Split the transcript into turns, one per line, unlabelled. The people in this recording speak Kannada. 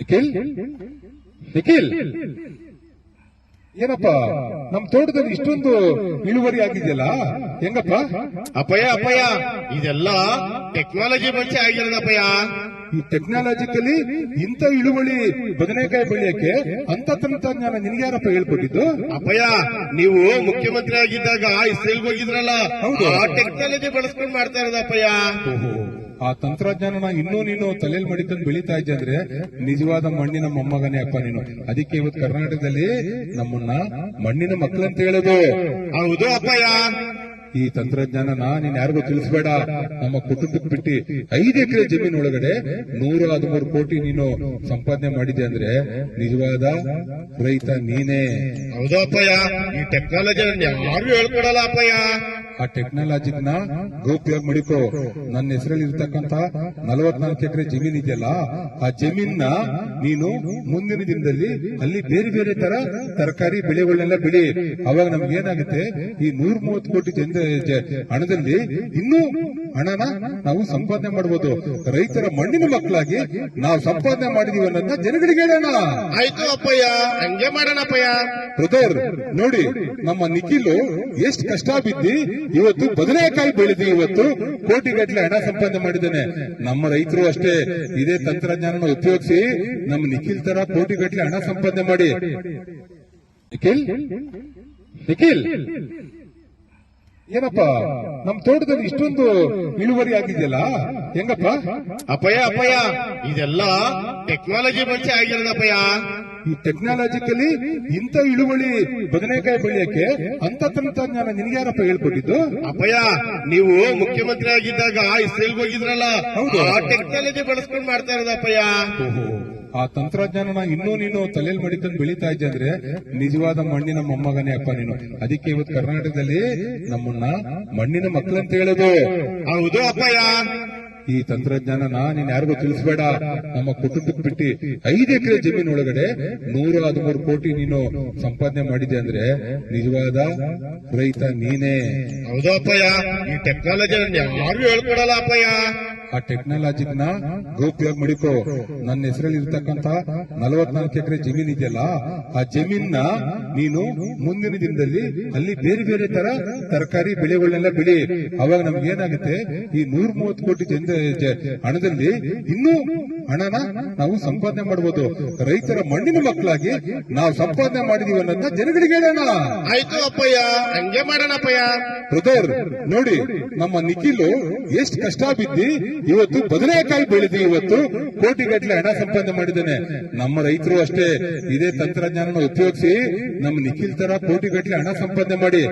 ನಿಖಿಲ್ ನಿಖಿಲ್ ಏನಪ್ಪ ನಮ್ ತೋಟದಲ್ಲಿ ಇಷ್ಟೊಂದು ಇಳುವರಿ ಆಗಿದೆಯಲ್ಲ, ಹೆಂಗಪ್ಪ?
ಅಪ್ಪಯ್ಯ ಇದೆಲ್ಲ ಟೆಕ್ನಾಲಜಿ ಬಳಸಿ ಆಗಿರೋದಪ್ಪಯ್ಯ.
ಈ ಟೆಕ್ನಾಲಜಿಕಲಿ ಇಂಥ ಇಳುವರಿ ಬದನೆಕಾಯಿ ಬೆಳೆಯಕ್ಕೆ ಅಂತ ತಂತ್ರಜ್ಞಾನ ನಿನ್ಗೆ ಯಾರಪ್ಪ ಹೇಳ್ಕೊಟ್ಟಿದ್ದು?
ಅಪ್ಪಯ್ಯ, ನೀವು ಮುಖ್ಯಮಂತ್ರಿ ಆಗಿದ್ದಾಗ ಇಸ್ರೇಲ್ ಹೋಗಿದ್ರಲ್ಲ,
ಹೌದು.
ಆ ಟೆಕ್ನಾಲಜಿ ಬಳಸ್ಕೊಂಡು ಮಾಡ್ತಾ ಇರೋದಪ್ಪಯ್ಯ.
ಆ ತಂತ್ರಜ್ಞಾನನ ಇನ್ನೂ ನೀನು ತಲೆಯಲ್ಲಿ ಮಡಿಕೊಂಡು ಬೆಳೀತಾ ಇದ್ದೆ ಅಂದ್ರೆ ನಿಜವಾದ ಮಣ್ಣಿನ ಮೊಮ್ಮಗನೇ ಅಪ್ಪ ನೀನು. ಅದಕ್ಕೆ ಇವತ್ತು ಕರ್ನಾಟಕದಲ್ಲಿ ನಮ್ಮನ್ನ ಮಣ್ಣಿನ ಮಕ್ಕಳಂತ ಹೇಳೋದು.
ಹೌದು ಅಪ್ಪಯ್ಯ.
ಈ ತಂತ್ರಜ್ಞಾನನ ನೀನ್ ಯಾರಿಗೂ ತಿಳಿಸ್ಬೇಡ. ನಮ್ಮ ಕುಟುಂಬಕ್ಕೆ ಬಿಟ್ಟು 5 ಎಕರೆ ಜಮೀನು ಒಳಗಡೆ 113 ಕೋಟಿ ನೀನು ಸಂಪಾದನೆ ಮಾಡಿದೆ ಅಂದ್ರೆ ನಿಜವಾದ ರೈತ ನೀನೇ.
ಹೌದು ಅಪ್ಪಯ್ಯ, ಈ ಟೆಕ್ನಾಲಜಿ ಯಾರು ಹೇಳ್ಕೊಡಲ್ಲ ಅಪ್ಪಯ್ಯ.
ಆ ಟೆಕ್ನಾಲಜಿನ ಗೌಪ್ಯ ಮಾಡಿಕೋ. ನನ್ನ ಹೆಸರಲ್ಲಿ ಇರ್ತಕ್ಕಂತ 44 ಎಕರೆ ಜಮೀನ್ ಇದೆಯಲ್ಲ, ಆ ಜಮೀನ್ನ ನೀನು ಮುಂದಿನ ದಿನದಲ್ಲಿ ಅಲ್ಲಿ ಬೇರೆ ಬೇರೆ ತರ ತರಕಾರಿ ಬೆಳೆಗಳನ್ನೆಲ್ಲ ಬೆಳಿ. ಅವಾಗ ನಮ್ಗೆ ಏನಾಗುತ್ತೆ, ಈ 130 ಕೋಟಿ ಹಣದಲ್ಲಿ ಇನ್ನೂ ಹಣನ ನಾವು ಸಂಪಾದನೆ ಮಾಡಬಹುದು. ರೈತರ ಮಣ್ಣಿನ ಮಕ್ಕಳಾಗಿ ನಾವು ಸಂಪಾದನೆ ಮಾಡಿದೀವಿ ಅನ್ನೋದನ್ನ ಜನಗಳಿಗೆ ಹೇಳೋಣ.
ಆಯ್ತು ಅಪ್ಪಯ್ಯ, ಹಂಗೆ ಮಾಡೋಣ ಅಪ್ಪಯ್ಯ.
ಬ್ರದರ್ ನೋಡಿ, ನಮ್ಮ ನಿಖಿಲ್ ಎಷ್ಟು ಕಷ್ಟ ಬಿದ್ದಿ ಇವತ್ತು ಬದನೆಕಾಯಿ ಬೆಳೆದಿ ಇವತ್ತು ಕೋಟಿಗಟ್ಟಲೆ ಹಣ ಸಂಪಾದನೆ ಮಾಡಿದ್ದಾನೆ. ನಮ್ಮ ರೈತರು ಅಷ್ಟೇ ಇದೇ ತಂತ್ರಜ್ಞಾನ ಉಪಯೋಗಿಸಿ ನಮ್ಮ ನಿಖಿಲ್ ತರ ಕೋಟಿಗಟ್ಟಲೆ ಹಣ ಸಂಪಾದನೆ ಮಾಡಿ. ನಿಖಿಲ್ ನಿಖಿಲ್ ಏನಪ್ಪ ನಮ್ ತೋಟದಲ್ಲಿ ಇಷ್ಟೊಂದು ಇಳುವರಿ ಆಗಿದೆಯಲ್ಲ, ಹೆಂಗಪ್ಪ?
ಅಪ್ಪಯ್ಯ ಇದೆಲ್ಲ ಟೆಕ್ನಾಲಜಿ ಬಳಸಿ ಆಗಿರೋದಪ್ಪಯ್ಯ.
ಈ ಟೆಕ್ನಾಲಜಿಕಲಿ ಇಂಥ ಇಳುವರಿ ಬದನೆಕಾಯಿ ಬೆಳೆಯಕ್ಕೆ ಅಂತ ತಂತ್ರಜ್ಞಾನ ನಿನ್ಗೆ ಯಾರಪ್ಪ ಹೇಳ್ಕೊಟ್ಟಿದ್ದು?
ಅಪ್ಪಯ್ಯ, ನೀವು ಮುಖ್ಯಮಂತ್ರಿ ಆಗಿದ್ದಾಗ ಇಸ್ರೇಲ್ ಹೋಗಿದ್ರಲ್ಲ,
ಹೌದು.
ಆ ಟೆಕ್ನಾಲಜಿ ಬಳಸ್ಕೊಂಡು ಮಾಡ್ತಾ ಇರೋದಪ್ಪಯ್ಯ.
ಆ ತಂತ್ರಜ್ಞಾನನ ಇನ್ನೂ ನೀನು ತಲೆಯಲ್ಲಿ ಮಡಿಕೊಂಡು ಬೆಳೀತಾ ಇದ್ದೆ ಅಂದ್ರೆ ನಿಜವಾದ ಮಣ್ಣಿನ ಮೊಮ್ಮಗನೇ ಅಪ್ಪ ನೀನು. ಅದಕ್ಕೆ ಇವತ್ತು ಕರ್ನಾಟಕದಲ್ಲಿ ನಮ್ಮನ್ನ ಮಣ್ಣಿನ ಮಕ್ಕಳಂತ ಹೇಳೋದು.
ಹೌದು ಅಪ್ಪಯ್ಯ.
ಈ ತಂತ್ರಜ್ಞಾನನ ನೀನ್ ಯಾರಿಗೂ ತಿಳಿಸ್ಬೇಡ. ನಮ್ಮ ಕುಟುಂಬಕ್ಕೆ ಬಿಟ್ಟು 5 ಎಕರೆ ಜಮೀನು ಒಳಗಡೆ 113 ಕೋಟಿ ನೀನು ಸಂಪಾದನೆ ಮಾಡಿದೆ ಅಂದ್ರೆ ನಿಜವಾದ ರೈತ ನೀನೇ.
ಹೌದು ಅಪ್ಪಯ್ಯ, ಈ ಟೆಕ್ನಾಲಜಿ ಯಾರು ಹೇಳ್ಕೊಡಲ್ಲ ಅಪ್ಪಯ್ಯ.
ಆ ಟೆಕ್ನಾಲಜಿನ ಗೌಪ್ಯ ಮಾಡಿಕೋ. ನನ್ನ ಹೆಸರಲ್ಲಿ ಇರ್ತಕ್ಕಂತ 44 ಎಕರೆ ಜಮೀನ್ ಇದೆಯಲ್ಲ, ಆ ಜಮೀನ್ನ ನೀನು ಮುಂದಿನ ದಿನದಲ್ಲಿ ಅಲ್ಲಿ ಬೇರೆ ಬೇರೆ ತರ ತರಕಾರಿ ಬೆಳೆಗಳನ್ನೆಲ್ಲ ಬೆಳಿ. ಅವಾಗ ನಮ್ಗೆ ಏನಾಗುತ್ತೆ, ಈ 130 ಕೋಟಿ ಹಣದಲ್ಲಿ ಇನ್ನೂ ಹಣನ ನಾವು ಸಂಪಾದನೆ ಮಾಡಬಹುದು. ರೈತರ ಮಣ್ಣಿನ ಮಕ್ಕಳಾಗಿ ನಾವು ಸಂಪಾದನೆ ಮಾಡಿದೀವಿ ಅನ್ನೋದನ್ನ ಜನಗಳಿಗೆ ಹೇಳೋಣ.
ಆಯ್ತು ಅಪ್ಪಯ್ಯ, ಹಂಗೆ ಮಾಡೋಣ ಅಪ್ಪಯ್ಯ.
ಬ್ರದರ್ ನೋಡಿ, ನಮ್ಮ ನಿಖಿಲ್ ಎಷ್ಟು ಕಷ್ಟ ಬಿದ್ದಿ ಇವತ್ತು ಬದನೆಕಾಯಿ ಬೆಳೆದಿ ಇವತ್ತು ಕೋಟಿಗಟ್ಟಲೆ ಹಣ ಸಂಪಾದನೆ ಮಾಡಿದ್ದಾನೆ. ನಮ್ಮ ರೈತರು ಅಷ್ಟೇ ಇದೇ ತಂತ್ರಜ್ಞಾನ ಉಪಯೋಗಿಸಿ ನಮ್ಮ ನಿಖಿಲ್ ತರ ಕೋಟಿಗಟ್ಟಲೆ ಹಣ ಸಂಪಾದನೆ ಮಾಡಿ.